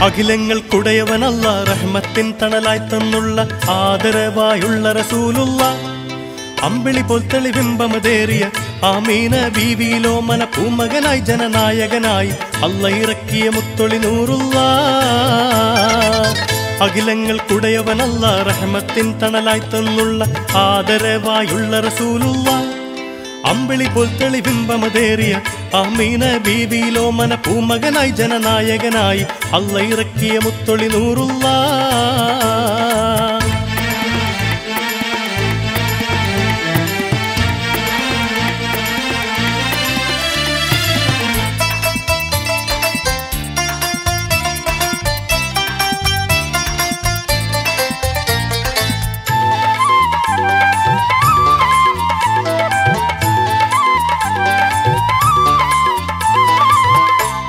അഖിലങ്ങൾക്കുടയവനല്ല റഹ്മത്തിൻ തണലായി തന്നുള്ള ആദരവായുള്ള റസൂലുള്ള അമ്പിളി പോൽ തെളിബിംബമതേറിയ ആമീന ബീവിയിലോ മന പൂമകനായി ജനനായകനായി അല്ല ഇറക്കിയ മുത്തൊളി നൂറുള്ള അഖിലങ്ങൾക്കുടയവനല്ല റഹ്മത്തിൻ തണലായി തന്നുള്ള ആദരവായുള്ള റസൂലുള്ള അമ്പിളി പോൽ തെളിബിംബമതേറിയ ആമീന ബീവിയിലോ മന പൂമകനായി ജനനായകനായി അല്ല ഇറക്കിയ മുത്തൊളി നൂറുള്ള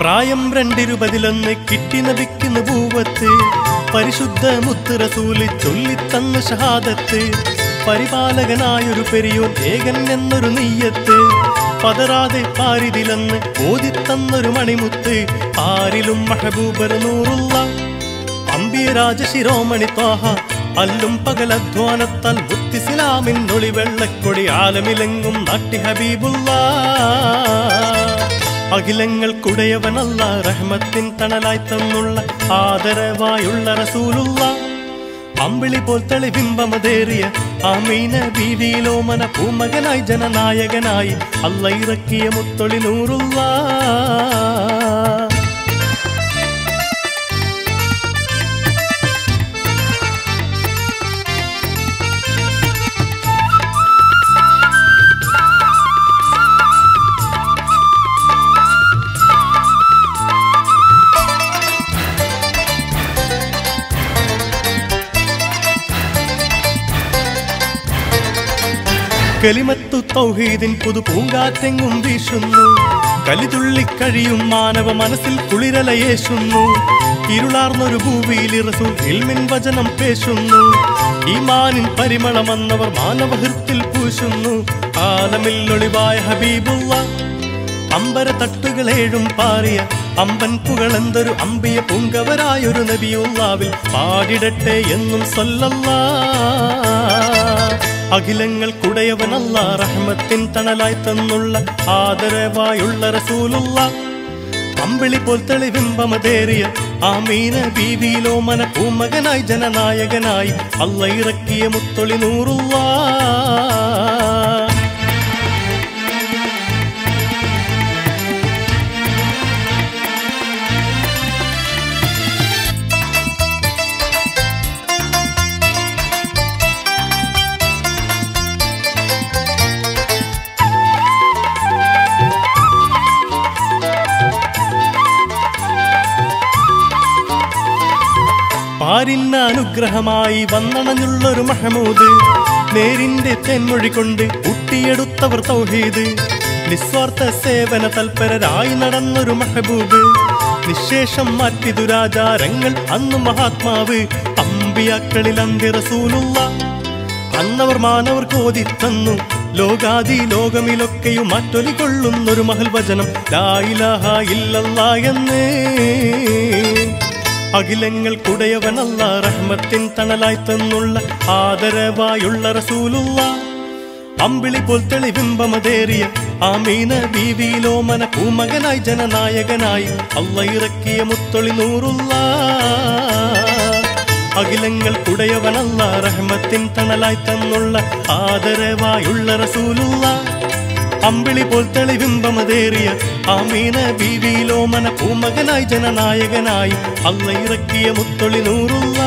പ്രായം 221 കിട്ടി നബിക്ക് നബൂവത്ത് പരിശുദ്ധ മുത്ത് റസൂല് ചൊല്ലിത്തന്ന ഷഹാദത്ത് പരിപാലകനായൊരു പെരിയോൻ ഏകൻ എന്നൊരു നീയത്ത് പതറാതെ പാരിതിലെന്ന് ഓതിത്തന്നൊരു മണിമുത്ത് ആരിലും മഹബൂബർ നൂറുള്ള അമ്പിയ രാജശിരോമണി ത്വാഹ അല്ലും പകലധ്വാനത്താൽ മുത്തിസ്ലാമിൻ ഒളി വെള്ളക്കൊടി ആലമിലെങ്ങും നാട്ടി ഹബീബുള്ള അഖിലങ്ങൾക്കുടയവനല്ല റഹ്മത്തിൻ തണലായി തന്നുള്ള ആദരവായുള്ള റസൂലുള്ള അമ്പിളി പോൽ തെളിബിംബമതേറിയ ആമീന ബീവിയിലോ മന പൂമകനായി ജനനായകനായി അല്ല ഇറക്കിയ മുത്തൊളി നൂറുള്ള കലിമത്തു തൗഹീദിൻ പുതു പൂങ്കാറ്റെങ്ങും വീശുന്നു കലിതുള്ളിക്കഴിയും മാനവ മനസ്സിൽ കുളിരലയേശുന്നു ഇരുളാർന്നൊരു ഭൂവിയിൽ റസൂൽ ഇൽമിൻ വചനം പേശുന്നു ഈമാനിൻ പരിമളമെന്നവർ മാനവഹൃത്തിൽ പൂശുന്നു ആലമിൽ ഒളിവായ ഹബീബുള്ള അമ്പര തട്ടുകളേഴും പാറിയ അമ്പൻ പുകളെന്തൊരു അമ്പിയ പൂങ്കവരായൊരു നബിയുള്ളാവിൽ പാടിടട്ടെ എന്നും സ്വല്ലല്ലാഹ് അഖിലങ്ങൾക്കുടയവനല്ല റഹ്മത്തിൻ തണലായി തന്നുള്ള ആദരവായുള്ള റസൂലുള്ള അമ്പിളി പോൽ തെളിബിംബമതേറിയ ആമീന ബീവിയിലോ മന പൂമകനായി ജനനായകനായി അല്ല ഇറക്കിയ മുത്തൊളി നൂറുള്ള പാരിന്ന അനുഗ്രഹമായി വന്നണഞ്ഞുള്ളൊരു മഹമൂദ് നേരിന്റെ തെന്മൊഴി കൊണ്ട് ഊട്ടിയെടുത്തവർ തൗഹീദ് നിസ്വാർത്ഥ സേവന തൽപരരായി നടന്നൊരു മഹബൂബ് നിശേഷം മാറ്റി ദുരാചാരങ്ങൾ അന്ന് മഹാത്മാവ് അമ്പിയാക്കളിൽ അന്ത്യ റസൂലുള്ള അന്നവർ മാനവർക്ക് ഓതിത്തന്നു ലോകാദി ലോകമിലൊക്കെയും മാറ്റൊലി കൊള്ളുന്നൊരു മഹൽ വചനം ലാ ഇലാഹ ഇല്ലല്ലാഹ് എന്ന് അഖിലങ്ങൾക്കുടയവനല്ല റഹ്മത്തിൻ തണലായി തന്നുള്ള ആദരവായുള്ള റസൂലുള്ള അമ്പിളി പോൽ തെളിബിംബമതേറിയ ആമീന ബീവിയിലോ മന പൂമകനായി ജനനായകനായി അല്ല ഇറക്കിയ മുത്തൊളി നൂറുള്ള അഖിലങ്ങൾക്കുടയവനല്ല റഹ്മത്തിൻ തണലായി തന്നുള്ള ആദരവായുള്ള റസൂലുള്ള അമ്പിളി പോൽ തെളിബിംബമതേറിയ ആമീന ബീവിയിലോ മന പൂമകനായി ജനനായകനായി അല്ല ഇറക്കിയ മുത്തൊളി നൂറുള്ള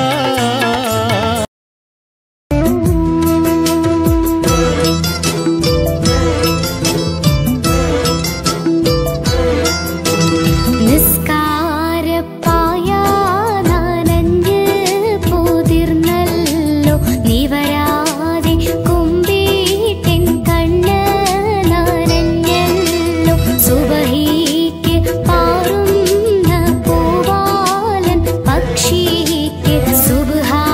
Subha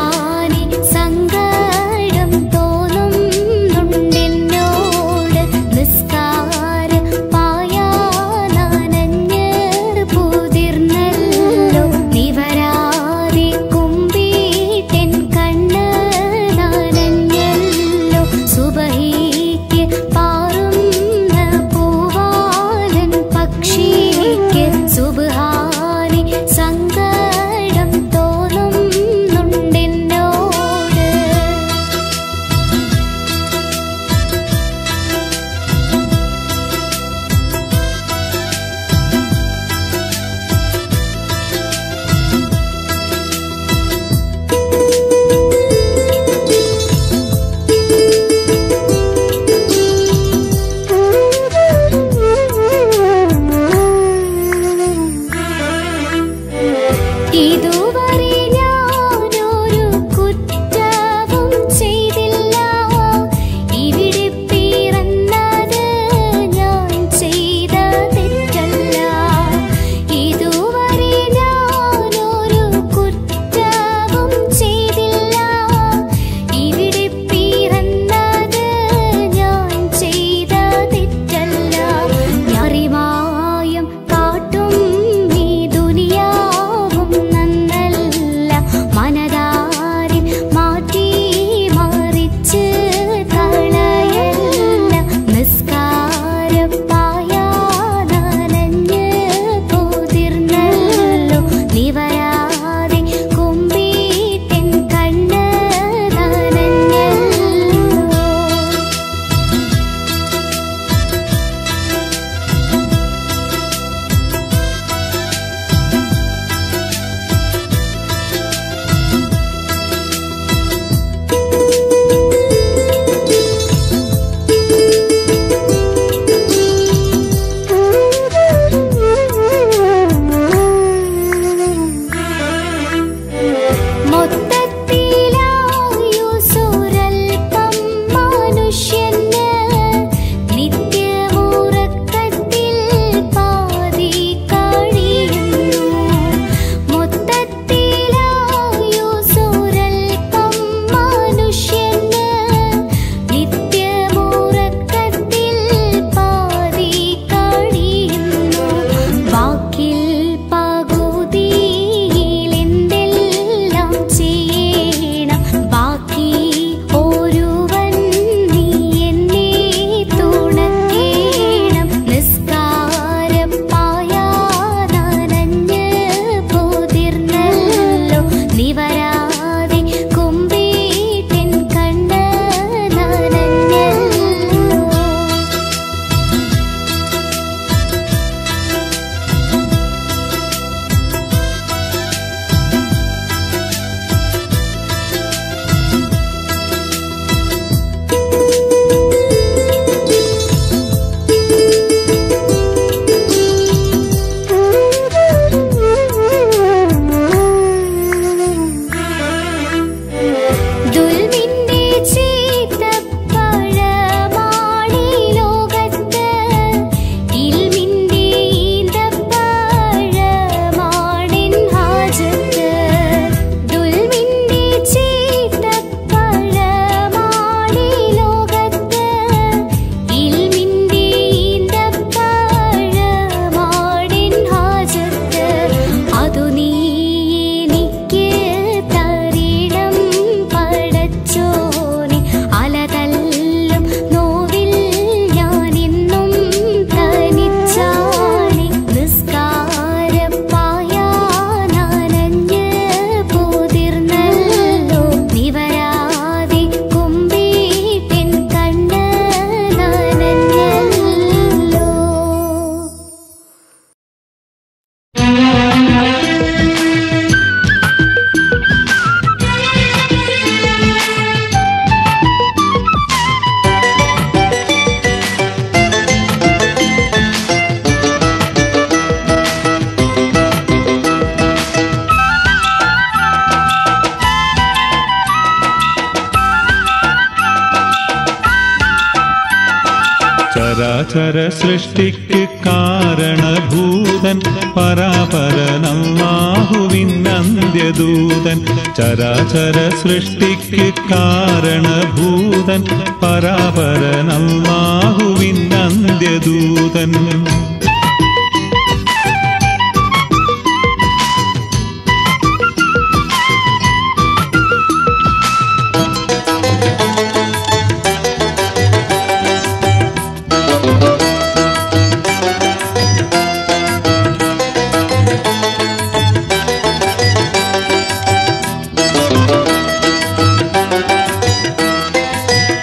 ചരാചര സൃഷ്ടിക്ക് കാരണഭൂതൻ പരാപരൻ അല്ലാഹുവിൻ അന്ത്യദൂതൻ. ചരാചര സൃഷ്ടിക്ക് കാരണഭൂതൻ പരാപരൻ അല്ലാഹുവിൻ അന്ത്യദൂതൻ.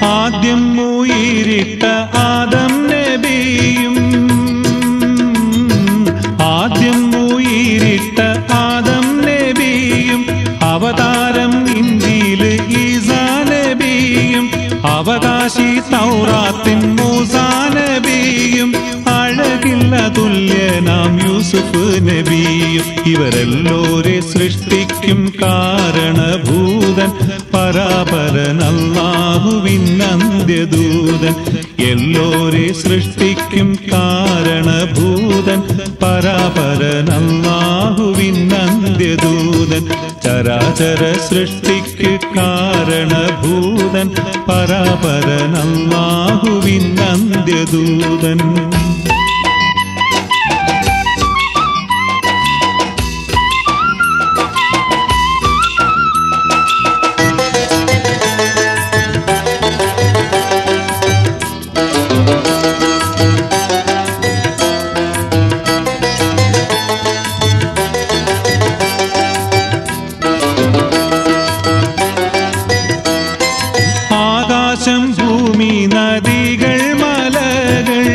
ആദ്യം ഉയിരിട്ട ആദം നബിയും ആദ്യം ഉയിരിട്ട ആദം നബിയും അവതാരം ഇഞ്ചീൽ ഈസാ നബിയും അവകാശി തൗറാത്തിൻ മൂസാ നബിയും അഴകില്ല തുല്യനാം യൂസുഫ് നബിയും. ഇവരെല്ലോരെ സൃഷ്ടിക്കും കാരണഭൂതൻ പരാപരൻ അല്ലാഹുവിൻ അന്ത്യദൂതൻ. എല്ലോരെ സൃഷ്ടിക്കും കാരണഭൂതൻ പരാപരൻ അല്ലാഹുവിൻ അന്ത്യദൂതൻ. ചരാചര സൃഷ്ടിക്ക് കാരണഭൂതൻ പരാപരൻ അല്ലാഹുവിൻ അന്ത്യദൂതൻ. ആകാശം ഭൂമി നദികൾ മലകൾ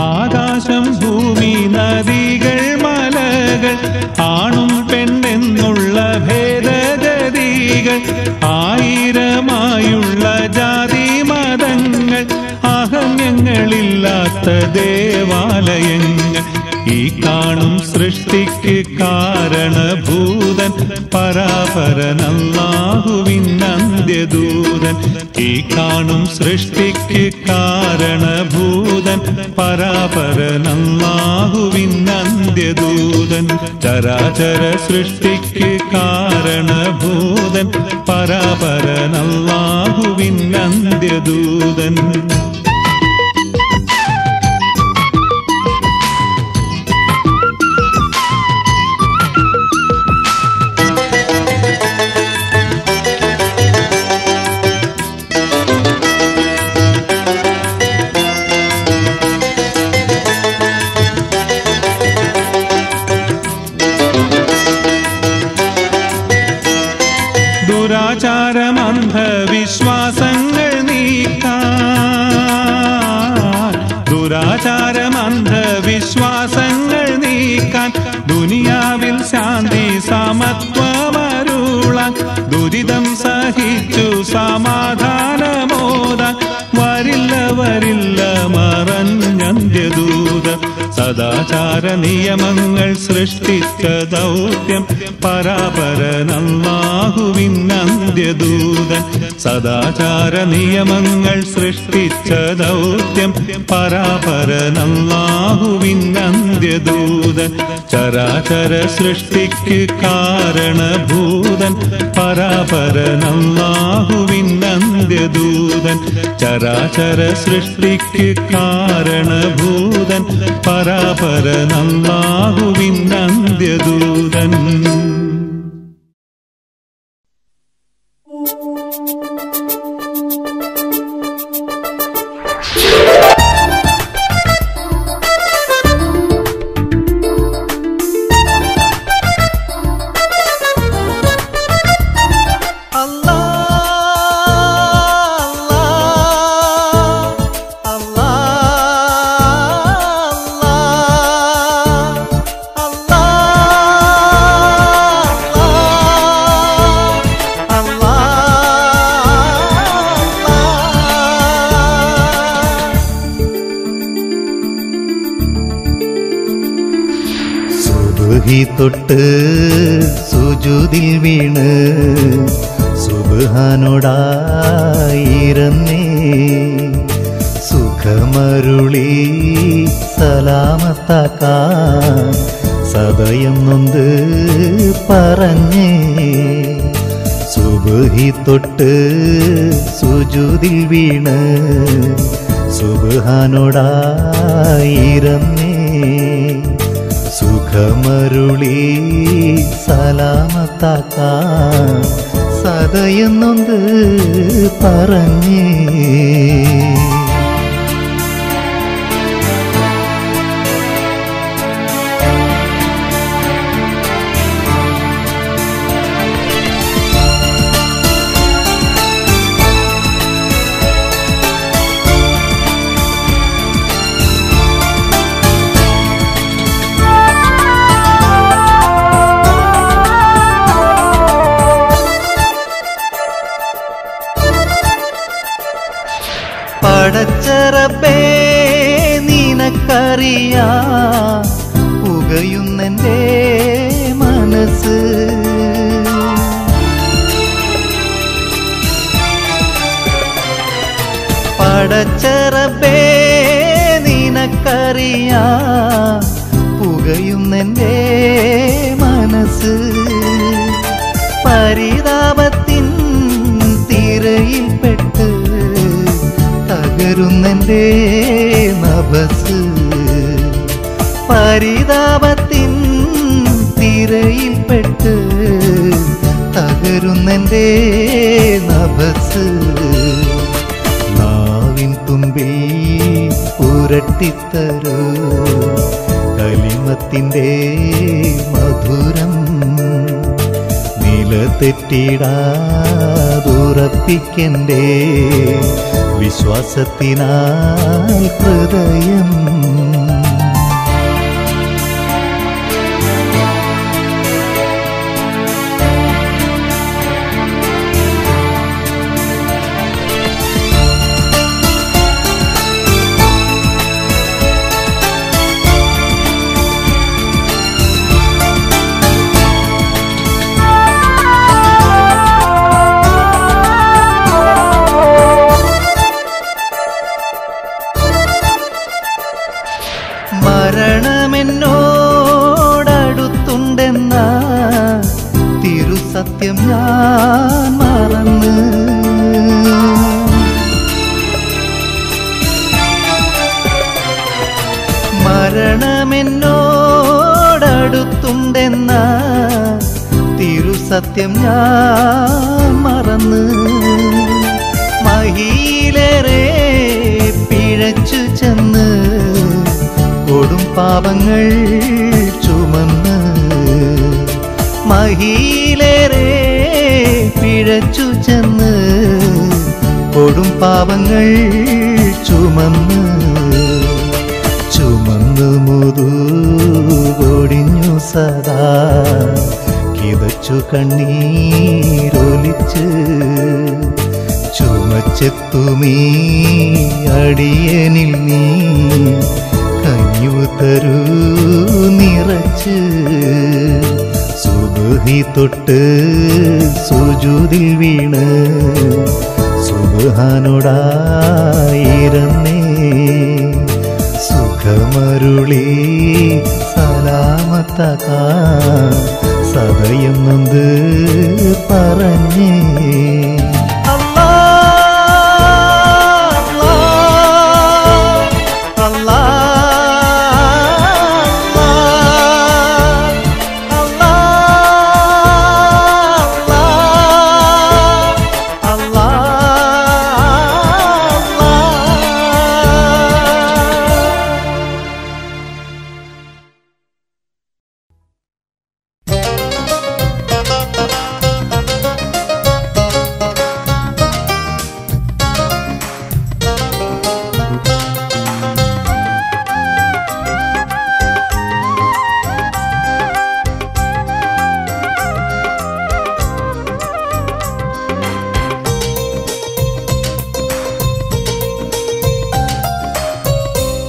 ആകാശം ഭൂമി നദികൾ മലകൾ ആണും പെണ്ണെന്നുള്ള ഭേദഗതികൾ ആയിരമായുള്ള ജാതി മതങ്ങൾ അഹമ്യങ്ങളില്ലാത്ത ദേവാലയങ്ങൾ ഈ കാണും സൃഷ്ടിക്ക് കാരണഭൂതൻ പരാപരൻ അല്ലാഹുവിൻ അന്ത്യദൂതൻ. ഈ കാണും സൃഷ്ടിക്ക് കാരണഭൂതൻ പരാപരൻ അല്ലാഹുവിൻ അന്ത്യദൂതൻ. ചരാചര സൃഷ്ടിക്ക് കാരണഭൂതൻ പരാപരൻ അല്ലാഹുവിൻ അന്ത്യദൂതൻ. ദുരാചാരം അന്ധവിശ്വാസങ്ങൾ നീക്കാൻ ദുരാചാരം അന്ധവിശ്വാസങ്ങൾ നീക്കാൻ ദുനിയാവിൽ ശാന്തി സമത്വമരുളാൻ ദുരിതം സഹിച്ചു സമാധാനമോദാൻ വരില്ല വരില്ല മറഞ്ഞന്ത്യദൂത. സദാചാര നിയമങ്ങൾ സൃഷ്ടിച്ച ദൗത്യം പരാപരൻ അല്ലാഹുവിൻ അന്ത്യദൂതൻ. സദാചാര നിയമങ്ങൾ സൃഷ്ടിച്ച ദൗത്യം പരാപരൻ അല്ലാഹുവിൻ അന്ത്യദൂതൻ. ചരാചര സൃഷ്ടിക്ക് കാരണഭൂതൻ പരാപരൻ അല്ലാഹുവിൻ അന്ത്യദൂതൻ. ചരാചര സൃഷ്ടിക്ക് കാരണഭൂതൻ പരാപരൻ അല്ലാഹുവിൻ അന്ത്യദൂതൻ. തൊട്ട് സുജൂദിൽ വീണ് സുബ്ഹാനോടായിരുന്നേ സുഖമരുളി സലാമത്താക്കാൻ സദയം നൊന്ത് പറഞ്ഞേ സുബ്ഹി തൊട്ട് സുജൂദിൽ വീണ് സുബ്ഹാനോടായിരന്നേ സുഖമരുളി സലാമത്താക്കാൻ സദയം നൊന്ത് പറഞ്ഞേ പടച്ചറബേ നിനക്കറിയാം പുകയുന്നെൻ്റെ മനസ്സ് പടച്ചറബേ നിനക്കറിയാം പുകയുന്നെൻ്റെ മനസ്സ് പരിതാപത്തിൻ തിരയിൽപ്പെട്ട് തകരുന്നെൻ്റെ നഭസ് പരിതാപത്തിൻ തിരയിൽപ്പെട്ട് തകരുന്നെൻ്റെ നഭസ് നാവിൻ തുമ്പിൽ പുരട്ടിത്തരൂ കലിമത്തിൻ്റെ മധുരം നിലതെറ്റിടാതുറപ്പിക്കണ്ടേ വിശ്വാസത്തിനാൽ ഹൃദയം മരണമെന്നോടടുത്തുണ്ടെന്ന തിരുസത്യം ഞാൻ മറന്ന് മരണമെന്നോടടുത്തുണ്ടെന്ന തിരുസത്യം ഞാൻ മറന്ന് മഹിയിലേറെ പിഴച്ചു ചെന്ന് കൊടും പാപങ്ങൾ ചുമന്ന് മഹിയിലേറെ പിഴച്ചു ചെന്ന് കൊടും പാപങ്ങൾ ചുമന്ന് ചുമന്ന് മുതുകൊടിഞ്ഞു സദാ കിതച്ചു കണ്ണീരൊലിച്ച് ചുമച്ചെത്തുമീ അടിയനിൽ നീ കനിവു തരൂ നിറച്ച് സുബ്ഹി തൊട്ട് സുജൂദിൽ വീണ് സുബ്ഹാനോടായിരന്നേ സുഖമരുളി സലാമത്താക്കാൻ സദയം നൊന്ത് പറഞ്ഞേ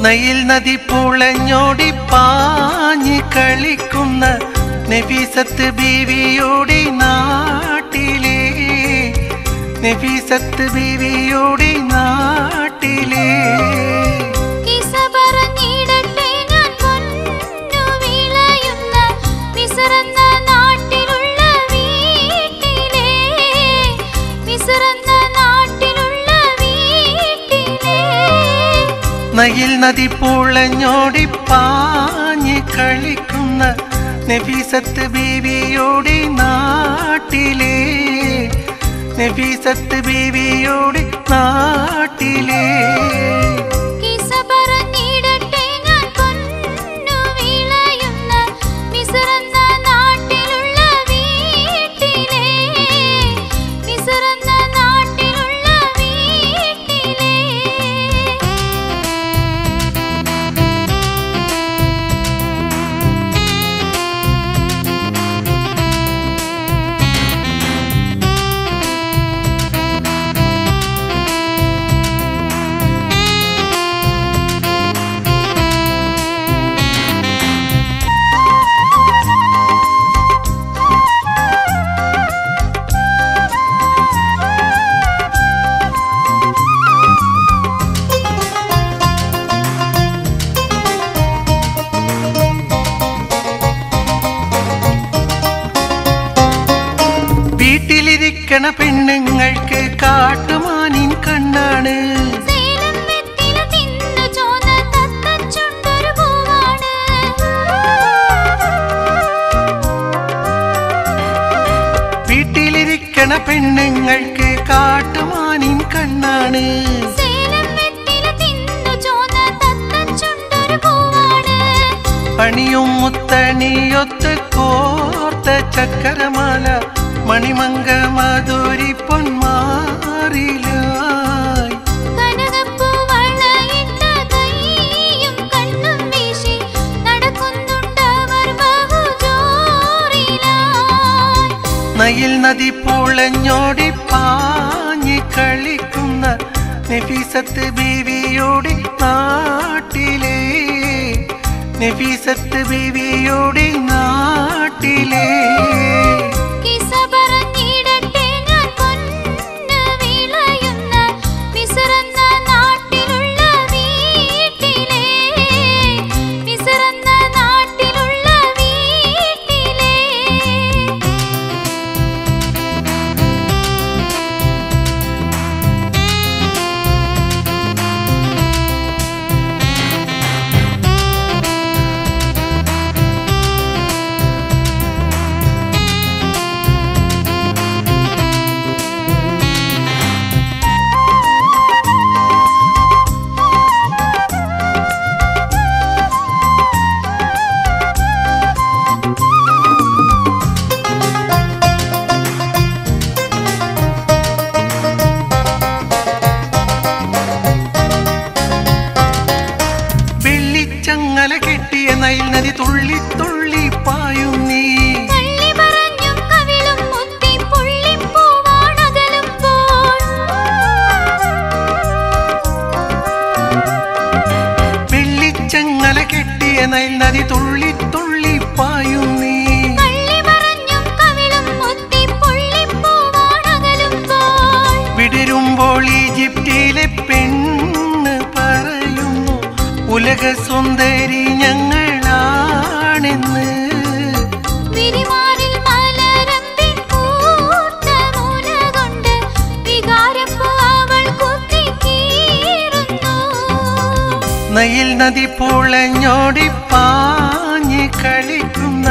നയിൽ നദി പുളഞ്ഞോടി പാഞ്ഞ് കളിക്കുന്ന നഫീസത്ത് ബീവിയോടി നാട്ടിലെ നഫീസത്ത് ബീവിയോടി നാട്ടിലെ നയിൽ നദി പുളഞ്ഞോടി പാഞ്ഞ് കളിക്കുന്ന നഫീസത്ത് ബീവിയോടി നാട്ടിലെ നഫീസത്ത് ബീവിയോടി നാട്ടിലെ വീട്ടിലിരിക്കണ പെണ്ണുങ്ങൾക്ക് കാട്ടുമാനിൻ കണ്ണാണ് വീട്ടിലിരിക്കണ പെണ്ണുങ്ങൾക്ക് കാട്ടുമാനിൻ കണ്ണാണ് അണിയും മുത്തണിയൊത്ത് കോർത്ത ചക്കരമാല മണിമംഗ മധുരി പൊന്മാറിലായി നയിൽ നദി പുളഞ്ഞോടി പാഞ്ഞ് കളിക്കുന്ന നഫീസത്ത് ബീവിയോടി നാട്ടിലെ നഫീസത്ത് ബീവിയോടി നാട്ടിലെ കെട്ടിയ നയിൽ നദി തുള്ളി തുള്ളി പായും നീ വെള്ളിച്ചങ്ങല കെട്ടിയ നയിൽ നദി തുള്ളി തുള്ളി പായും നീ വിടരുമ്പോൾ ഈജിപ്തിലെ പെണ്ണ് പറയുന്നു ഉലക സുന്ദരി ഞങ്ങളാണെന്ന് നയിൽ നദി പുളഞ്ഞോടി പാഞ്ഞ് കളിക്കുന്ന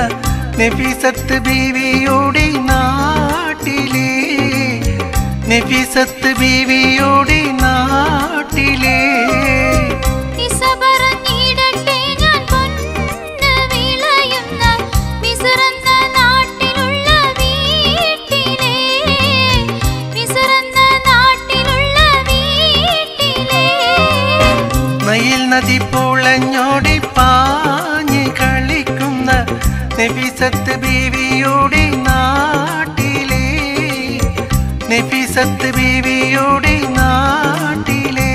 നഫീസത്ത് ബീവിയോടി നാട്ടിലെ നഫീസത്ത് ബീവിയോടി നാട്ടിലെ നയിൽ നദി പുളഞ്ഞോടി പാഞ്ഞ് കളിക്കുന്ന നഫീസത്ത് ബീവിയോടി നാട്ടിലെ നഫീസത്ത് ബീവിയോടി നാട്ടിലെ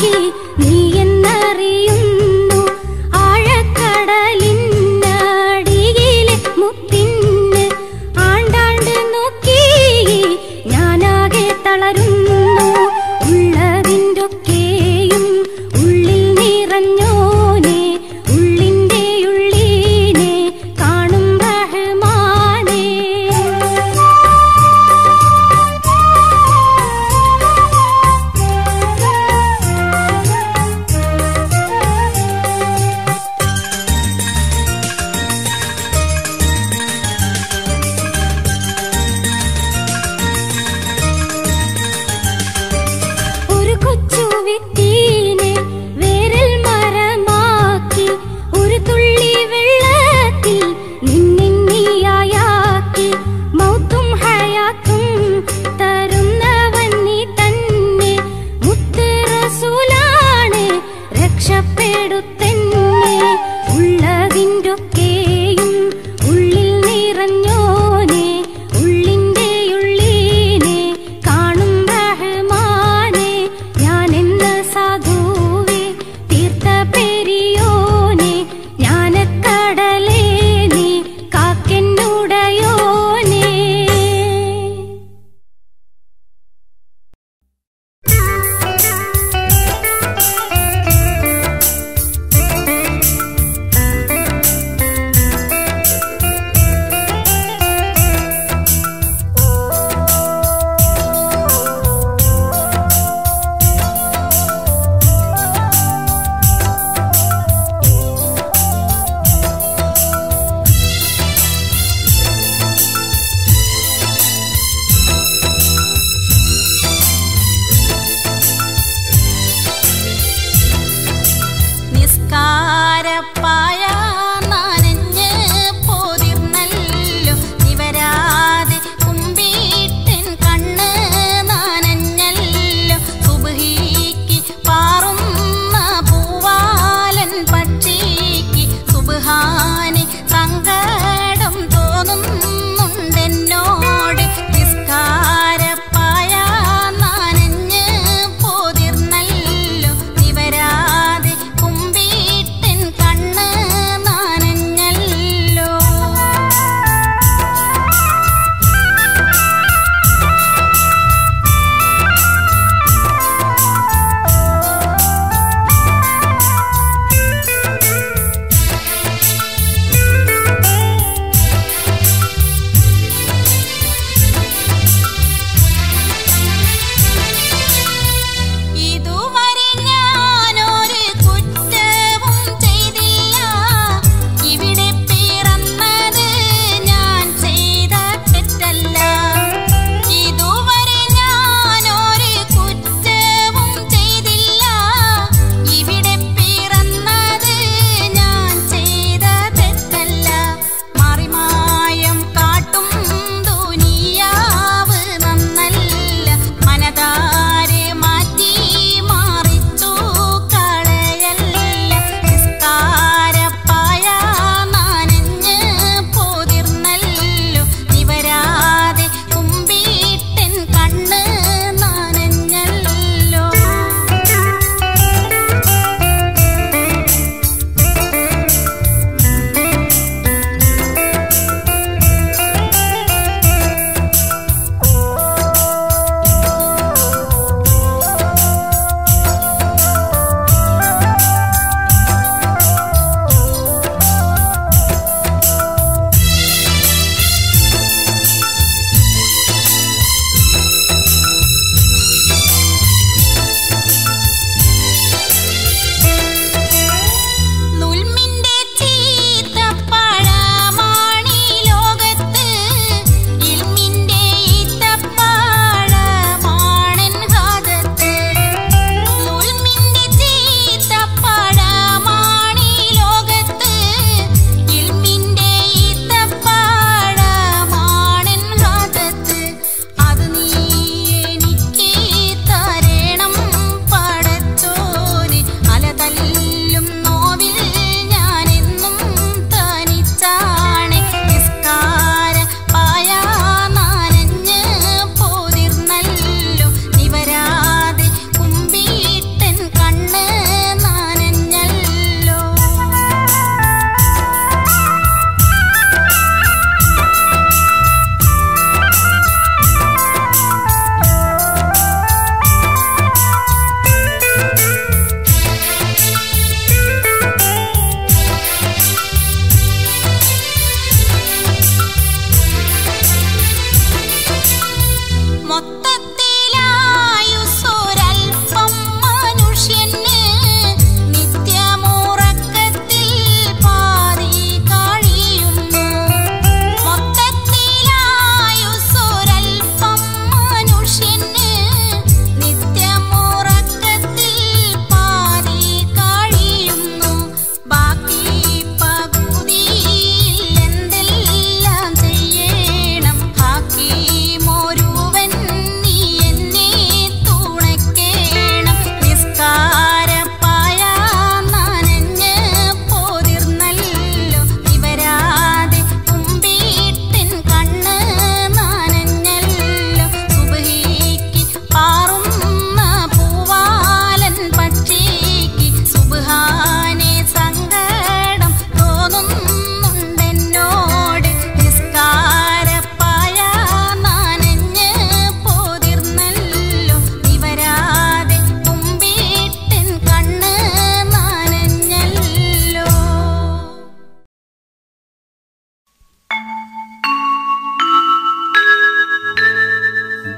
നോക്കി നീ എന്നറിയുന്നു ആഴക്കടലിനടിയിലെ മുത്തിന് ആണ്ടാണ്ട് നോക്കി ഞാനാകെ തളരുന്നു ഉള്ളതിൻ്റെയൊക്കെയും ഉള്ളിൽ നിറഞ്ഞോനെ ഉള്ളിൻ്റെ ഉള്ളിനെ കാണും റഹ്മാനേ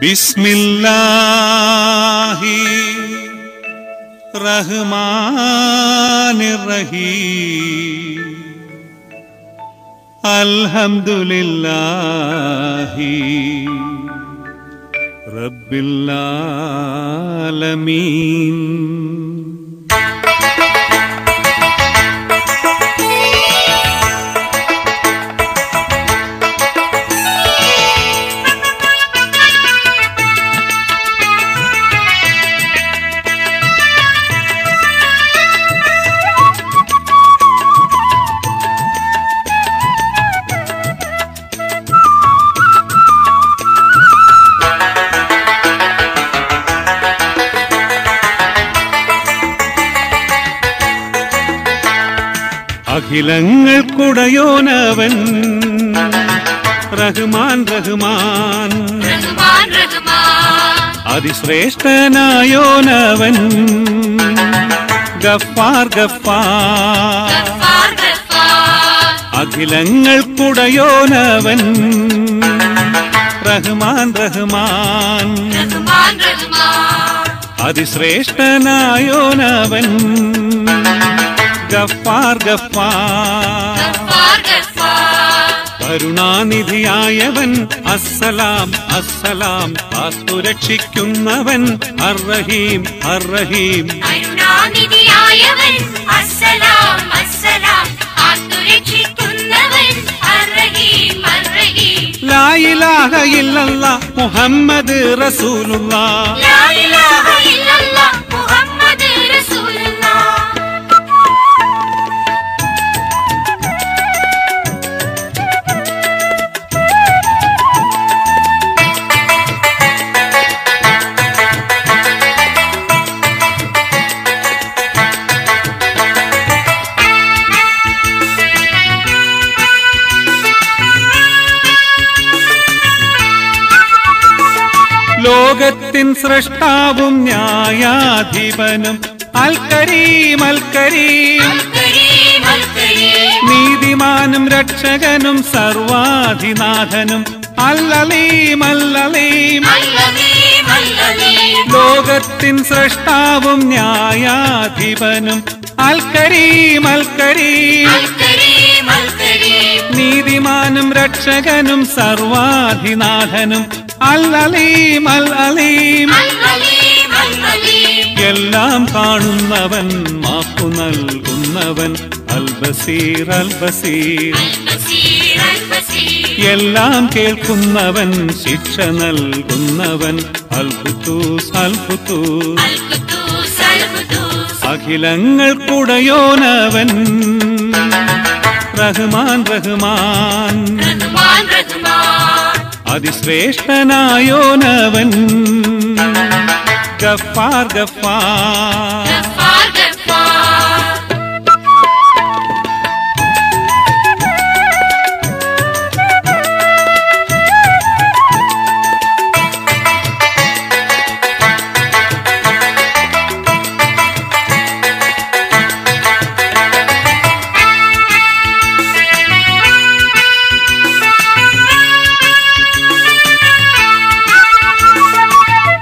ബിസ്മില്ലാഹി റഹ്മാനിർ റഹീം അൽഹംദുലില്ലാഹി റബ്ബിൽ ആലമീൻ. അഖിലങ്ങൾക്കുടയോനവൻ റഹ്മാൻ റഹ്മാൻ അതിശ്രേഷ്ഠനായോനവൻ ഗഫാർ ഗഫാർ. അഖിലങ്ങൾക്കുടയോനവൻ റഹ്മാൻ റഹ്മാൻ അതിശ്രേഷ്ഠനായോനവൻ ഗഫാർ ഗഫാർ. കരുണാനിധിയായവൻ അസ്സലാം അസ്സലാം കാത്തുരക്ഷിക്കുന്നവൻ അർറഹീം അർറഹീം. കരുണാനിധിയായവൻ അസ്സലാം അസ്സലാം കാത്തുരക്ഷിക്കുന്നവൻ അർറഹീം അർറഹീം. ലാ ഇലാഹ ഇല്ലല്ലാഹ് മുഹമ്മദ് റസൂലുള്ളാഹ്. ലാ ഇലാഹ ഇല്ലല്ലാഹ് മുഹമ്മദ് റസൂലുള്ളാഹ്. ലോകത്തിൻ സൃഷ്ടാവും ന്യായാധിപനും അൽ കരീം അൽ കരീം. നീതിമാനും രക്ഷകനും സർവാധിനാഥനും അൽ അലീം അൽ അലീം. ലോകത്തിൻ സൃഷ്ടാവും ന്യായാധിപനും അൽ കരീം അൽ കരീം. നീതിമാനും രക്ഷകനും സർവാധിനാഥനും അൽ അലീം അൽ അലീം. എല്ലാം കാണുന്നവൻ മാപ്പു നൽകുന്നവൻ അൽ ബസീർ അൽ ബസീർ. എല്ലാം കേൾക്കുന്നവൻ ശിക്ഷ നൽകുന്നവൻ അൽ ഖുദ്ദൂസ് അൽ ഖുദ്ദൂസ്. അഖിലങ്ങൾക്കുടയോനവൻ റഹ്മാൻ റഹ്മാൻ അതിശ്രേഷ്ഠനായോനവൻ ഗഫാർ ഗഫാർ.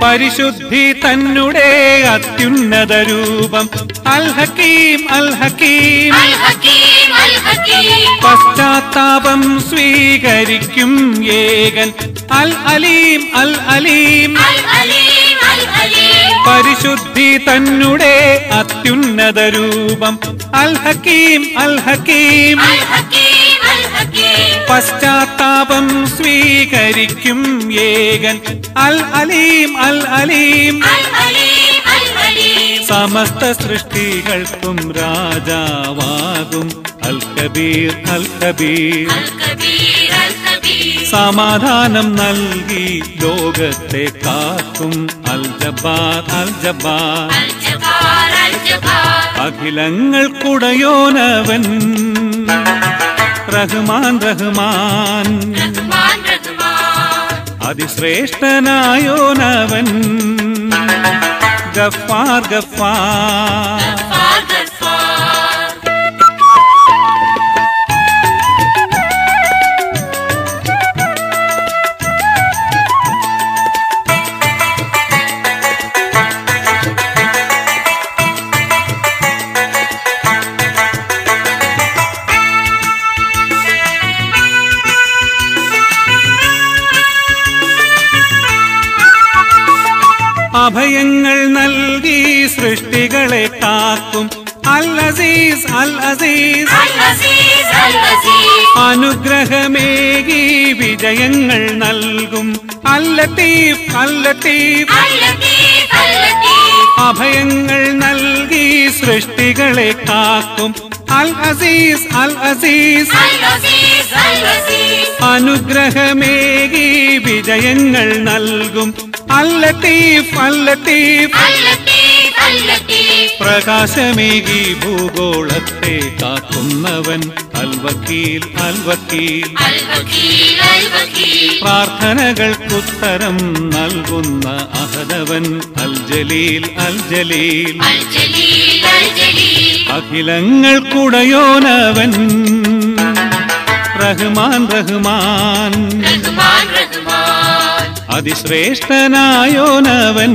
പരിശുദ്ധി തന്നെ അത്യുന്നത രൂപം അൽ ഹക്കീം അൽ ഹക്കീം. പശ്ചാത്താപം സ്വീകരിക്കും ഏകൻ അൽ അലീം അൽ അലീം. പരിശുദ്ധി തന്നെ അത്യുന്നത രൂപം അൽ ഹക്കീം അൽ ഹക്കീം. പശ്ചാത്താപം സ്വീകരിക്കും ഏകൻ അൽ അലീം അൽ അലീം. സമസ്ത സൃഷ്ടികൾക്കും രാജാവാകും അൽ കബീർ അൽ കബീർ. സമാധാനം നൽകി ലോകത്തെ കാക്കും അൽ ജബ്ബാർ അൽ ജബ്ബാർ. അഖിലങ്ങൾക്കുടയോനവൻ റഹ്മാൻ റഹ്മാൻ അതിശ്രേഷ്ഠനായോനവൻ ഗഫാർ ഗഫാർ. അഭയങ്ങൾ നൽകി സൃഷ്ടികളെ കാക്കും അൽ അസീസ് അൽ അസീസ് അൽ അസീസ് അൽ അസീസ് അനുഗ്രഹമേകി വിജയങ്ങൾ നൽകും അൽ ലത്തീഫ് അൽ ലത്തീഫ് അൽ ലത്തീഫ് അൽ ലത്തീഫ് അഭയങ്ങൾ നൽകി സൃഷ്ടികളെ കാക്കും അൽ അസീസ് അൽ അസീസ് അൽ അസീസ് അൽ അസീസ് അനുഗ്രഹമേകി വിജയങ്ങൾ നൽകും അൽ ലത്തീഫ് അൽ ലത്തീഫ് അൽ ലത്തീഫ് അൽ ലത്തീഫ് പ്രകാശമേകി ഭൂഗോളത്തെ കാക്കുന്നവൻ അൽ വക്കീൽ അൽ വക്കീൽ അൽ വക്കീൽ അൽ വക്കീൽ പ്രാർത്ഥനകൾക്കുത്തരം നൽകുന്ന അഹദവൻ അൽ ജലീൽ അൽ ജലീൽ അൽ ജലീൽ അൽ ജലീൽ അഖിലങ്ങൾക്കുടയോനവൻ റഹ്മാൻ റഹ്മാൻ റഹ്മാൻ റഹ്മാൻ അതിശ്രേഷ്ഠനായോനവൻ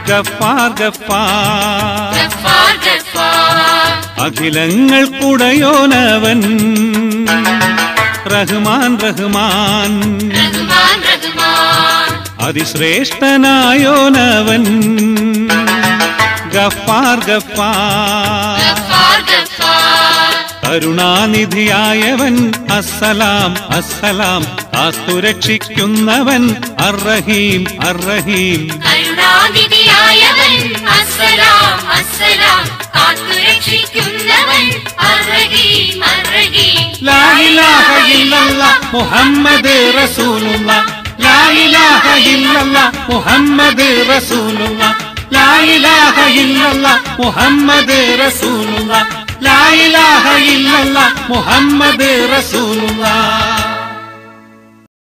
ഗഫാർ ഗഫാർ ഗഫാർ ഗഫാർ അഖിലങ്ങൾക്കുടയോനവൻ റഹ്മാൻ റഹ്മാൻ റഹ്മാൻ റഹ്മാൻ അതിശ്രേഷ്ഠനായോനവൻ ഗഫാർ ഗഫാർ ഗഫാർ ഗഫാർ കരുണാനിധിയായവൻ അസ്സലാം അസ്സലാം കാത്തുരക്ഷിക്കുന്നവൻ അർറഹീം അർറഹീം കരുണാനിധിയായവൻ അസ്സലാം അസ്സലാം കാത്തുരക്ഷിക്കുന്നവൻ അർറഹീം അർറഹീം ലാ ഇലാഹ ഇല്ലല്ലാഹ് മുഹമ്മദ് റസൂലുള്ളാഹ് ലാ ഇലാഹ ഇല്ലല്ലാഹ് മുഹമ്മദ് റസൂലുള്ളാഹ് ലാ ഇലാഹ ഇല്ലല്ലാഹ് മുഹമ്മദ് റസൂലുള്ളാഹ് ലാ ഇലാഹ ഇല്ലല്ലാഹ് മുഹമ്മദ് റസൂലുള്ളാഹ്